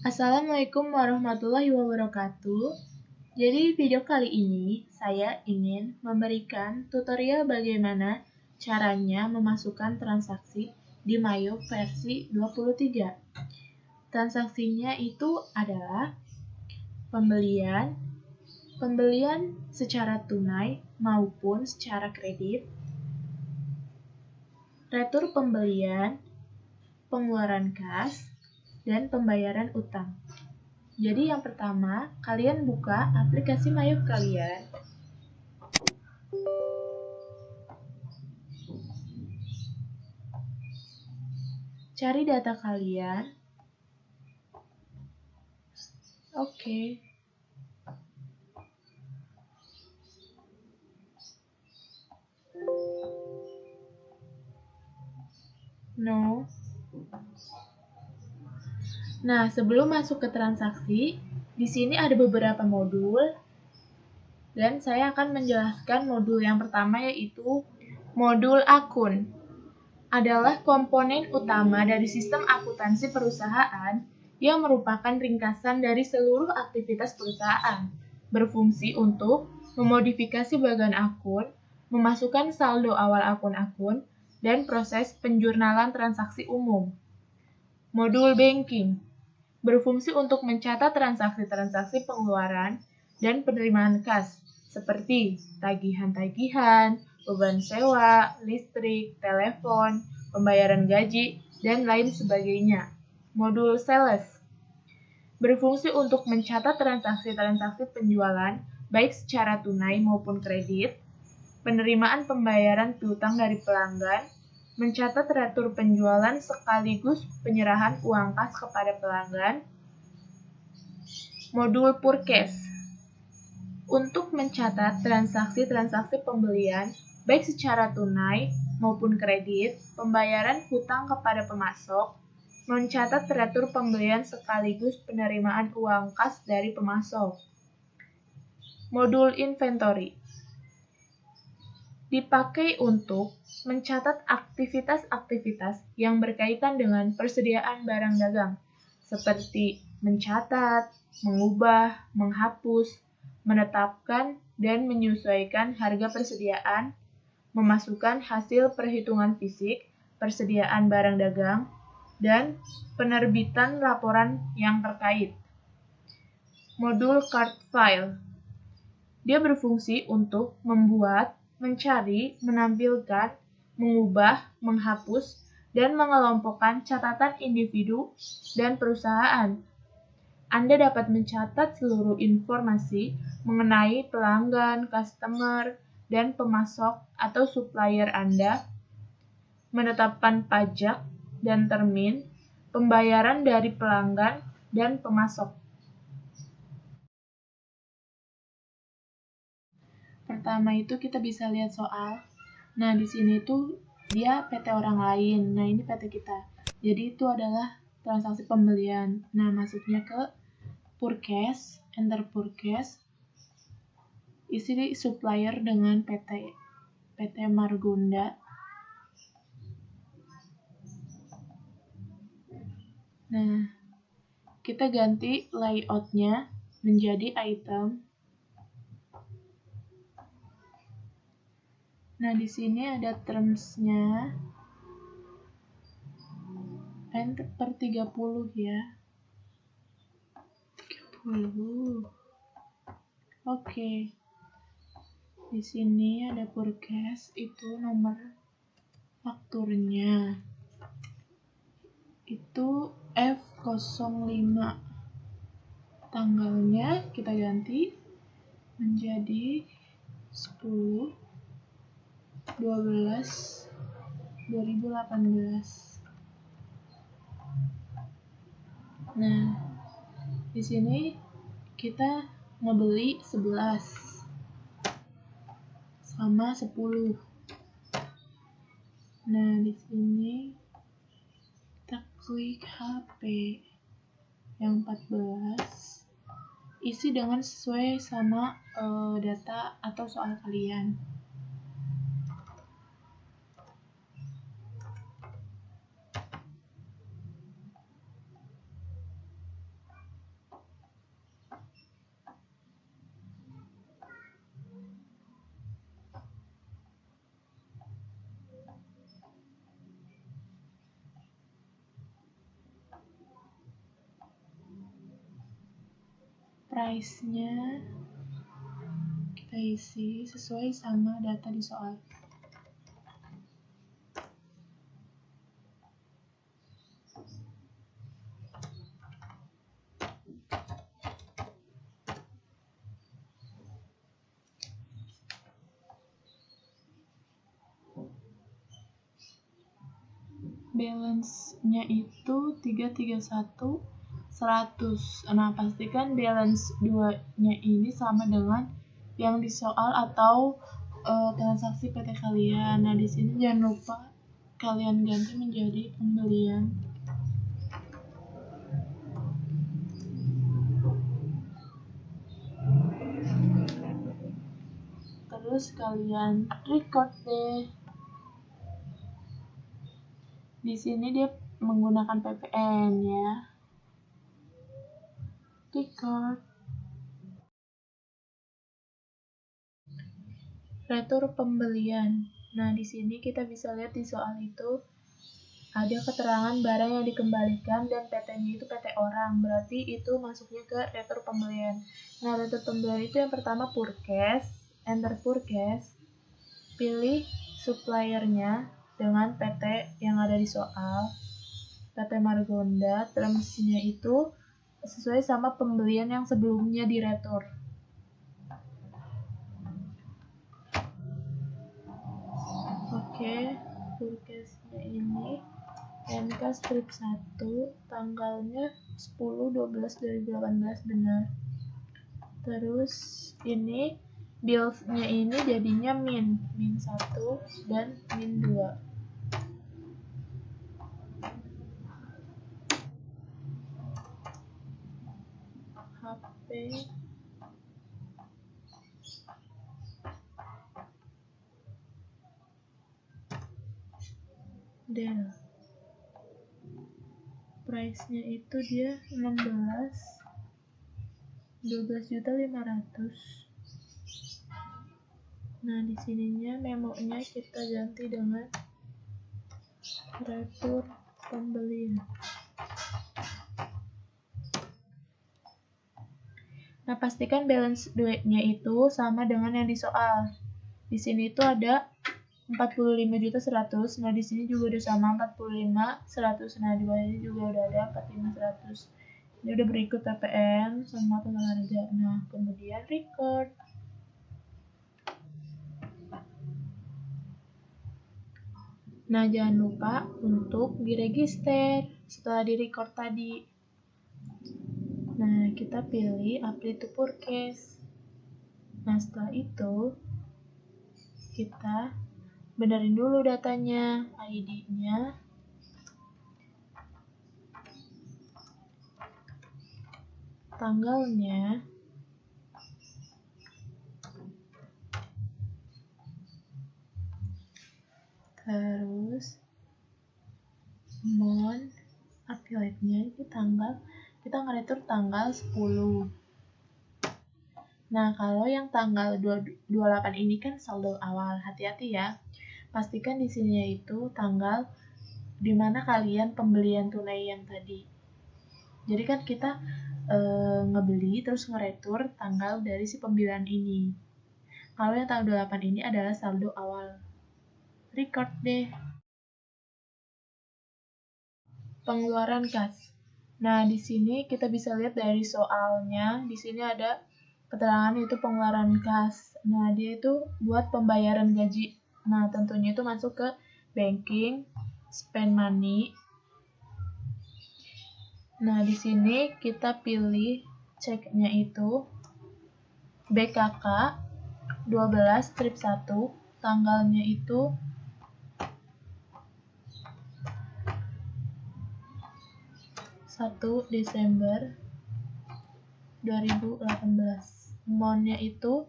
Assalamualaikum warahmatullahi wabarakatuh. Jadi video kali ini saya ingin memberikan tutorial bagaimana caranya memasukkan transaksi di Mayo versi 23. Transaksinya itu adalah pembelian secara tunai maupun secara kredit, retur pembelian, pengeluaran kas, dan pembayaran utang. Jadi yang pertama, kalian buka aplikasi Mayo kalian. Cari data kalian. Oke. No. Nah, sebelum masuk ke transaksi, di sini ada beberapa modul, dan saya akan menjelaskan modul yang pertama, yaitu modul akun. Adalah komponen utama dari sistem akuntansi perusahaan yang merupakan ringkasan dari seluruh aktivitas perusahaan, berfungsi untuk memodifikasi bagian akun, memasukkan saldo awal akun-akun, dan proses penjurnalan transaksi umum. Modul banking berfungsi untuk mencatat transaksi-transaksi pengeluaran dan penerimaan kas, seperti tagihan-tagihan, beban sewa, listrik, telepon, pembayaran gaji, dan lain sebagainya. Modul sales berfungsi untuk mencatat transaksi-transaksi penjualan, baik secara tunai maupun kredit, penerimaan pembayaran piutang dari pelanggan, mencatat retur penjualan sekaligus penyerahan uang kas kepada pelanggan. Modul purchase untuk mencatat transaksi-transaksi pembelian baik secara tunai maupun kredit, pembayaran hutang kepada pemasok, mencatat retur pembelian sekaligus penerimaan uang kas dari pemasok. Modul inventory dipakai untuk mencatat aktivitas-aktivitas yang berkaitan dengan persediaan barang dagang, seperti mencatat, mengubah, menghapus, menetapkan, dan menyesuaikan harga persediaan, memasukkan hasil perhitungan fisik, persediaan barang dagang, dan penerbitan laporan yang terkait. Modul cart file. Dia berfungsi untuk membuat, mencari, menampilkan, mengubah, menghapus, dan mengelompokkan catatan individu dan perusahaan. Anda dapat mencatat seluruh informasi mengenai pelanggan, customer, dan pemasok atau supplier Anda, menetapkan pajak dan termin, pembayaran dari pelanggan dan pemasok. Pertama itu kita bisa lihat soal. Nah, di sini tuh dia PT orang lain. Nah, ini PT kita. Jadi itu adalah transaksi pembelian. Nah, masuknya ke purchase, enter purchase. Isi supplier dengan PT Margonda. Nah, kita ganti layoutnya menjadi item. Nah, di sini ada terms-nya. Per 30 ya. 30. Oke. Di sini ada purchase, itu nomor fakturnya. Itu F05. Tanggalnya kita ganti menjadi 10 12 2018. Nah, di sini kita ngebeli 11 sama 10. Nah, di sini kita klik HP yang 14. Isi dengan sesuai sama data atau soal kalian. price-nya kita isi sesuai sama data di soal. Balance-nya itu 331 100. Nah, pastikan balance 2-nya ini sama dengan yang di soal atau transaksi PT kalian. Nah, di sini jangan lupa kalian ganti menjadi pembelian. Terus kalian record deh. Di sini dia menggunakan PPN ya. Record. Retur pembelian. Nah, di sini kita bisa lihat di soal itu ada keterangan barang yang dikembalikan dan PT-nya itu PT orang. Berarti itu masuknya ke retur pembelian. Nah, retur pembelian itu yang pertama purchase, enter purchase, pilih suppliernya dengan PT yang ada di soal, PT Margonda, termsnya itu sesuai sama pembelian yang sebelumnya di retur. Oke, purchase-nya ini NK strip 1, tanggalnya 10/12/2018 benar. Terus ini bills-nya ini jadinya min 1 dan min 2. HP Dell. Price-nya itu dia 12.500.000. Nah, di sininya memonya kita ganti dengan retur pembelian. Nah, pastikan balance duitnya itu sama dengan yang di soal. Di sini itu ada 45.100.000. Nah, di sini juga udah sama 45.100. Nah, di bawah ini juga udah ada 45.100. Ini udah berikut PPN sama total harga. Nah, kemudian record. Nah, jangan lupa untuk diregister setelah di-record tadi. Nah, kita pilih apply to purchase. Nah, setelah itu kita benerin dulu datanya, ID-nya, tanggalnya, terus amount, affiliate-nya itu tanggal, kita ngeretur tanggal 10. Nah, kalau yang tanggal 28 ini kan saldo awal, hati-hati ya. Pastikan di sini itu tanggal dimana kalian pembelian tunai yang tadi. Jadi kan kita ngebeli terus ngeretur tanggal dari si pembelian ini. Kalau yang tanggal 28 ini adalah saldo awal. Record deh. Pengeluaran kas. Nah, di sini kita bisa lihat dari soalnya, di sini ada keterangan itu pengeluaran kas. Nah, dia itu buat pembayaran gaji. Nah, tentunya itu masuk ke banking, spend money. Nah, di sini kita pilih ceknya itu BKK 12 strip 1, tanggalnya itu 1 Desember 2018. Amount-nya itu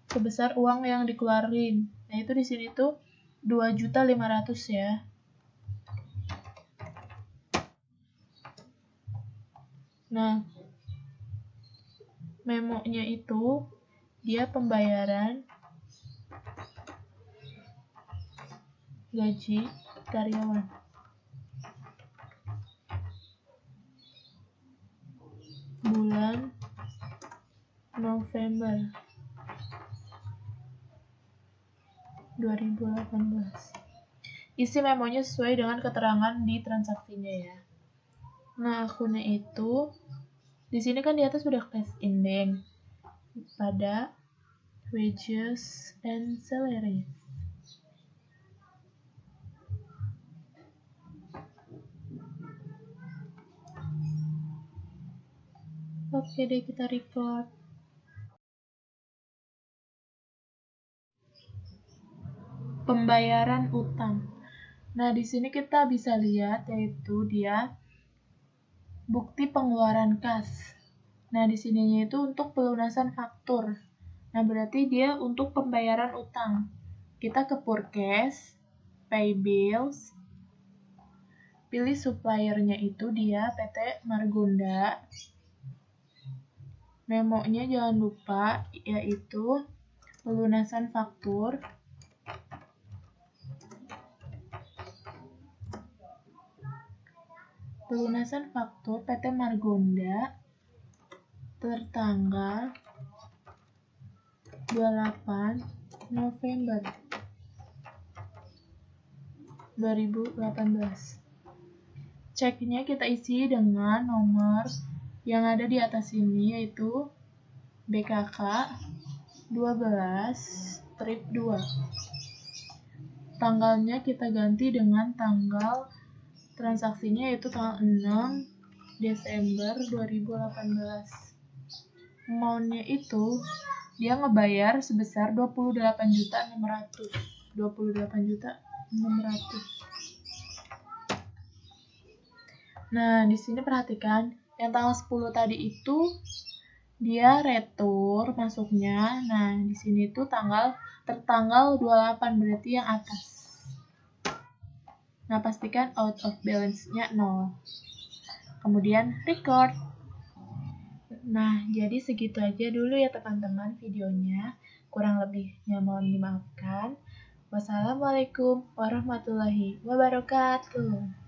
sebesar uang yang dikeluarin. Nah, itu di sini tuh 2.500.000 ya. Nah, memonya itu dia pembayaran gaji karyawan. Bulan isi memonya sesuai dengan keterangan di transaksinya ya. Nah, akunnya itu di sini kan di atas sudah cash indeng pada wages and salary. Oke deh, kita record. Pembayaran utang. Nah, di sini kita bisa lihat yaitu dia bukti pengeluaran kas. Nah, di sininya itu untuk pelunasan faktur. Nah, berarti dia untuk pembayaran utang. Kita ke Purkes, Pay Bills, pilih suppliernya itu dia PT Margonda. Memonya jangan lupa yaitu pelunasan faktur. Pelunasan faktur PT Margonda tertanggal 28 November 2018. Ceknya kita isi dengan nomor yang ada di atas ini yaitu BKK 12/2. Tanggalnya kita ganti dengan tanggal transaksinya yaitu tanggal 6 Desember 2018. Amount-nya itu dia ngebayar sebesar 28.600.000. 28.600.000. Nah, di sini perhatikan yang tanggal 10 tadi itu dia retur masuknya. Nah, di sini tuh tertanggal 28 berarti yang atas. Nah, pastikan out of balance-nya 0. Kemudian record. Nah, jadi segitu aja dulu ya teman-teman videonya. Kurang lebihnya mohon dimaafkan. Wassalamualaikum warahmatullahi wabarakatuh.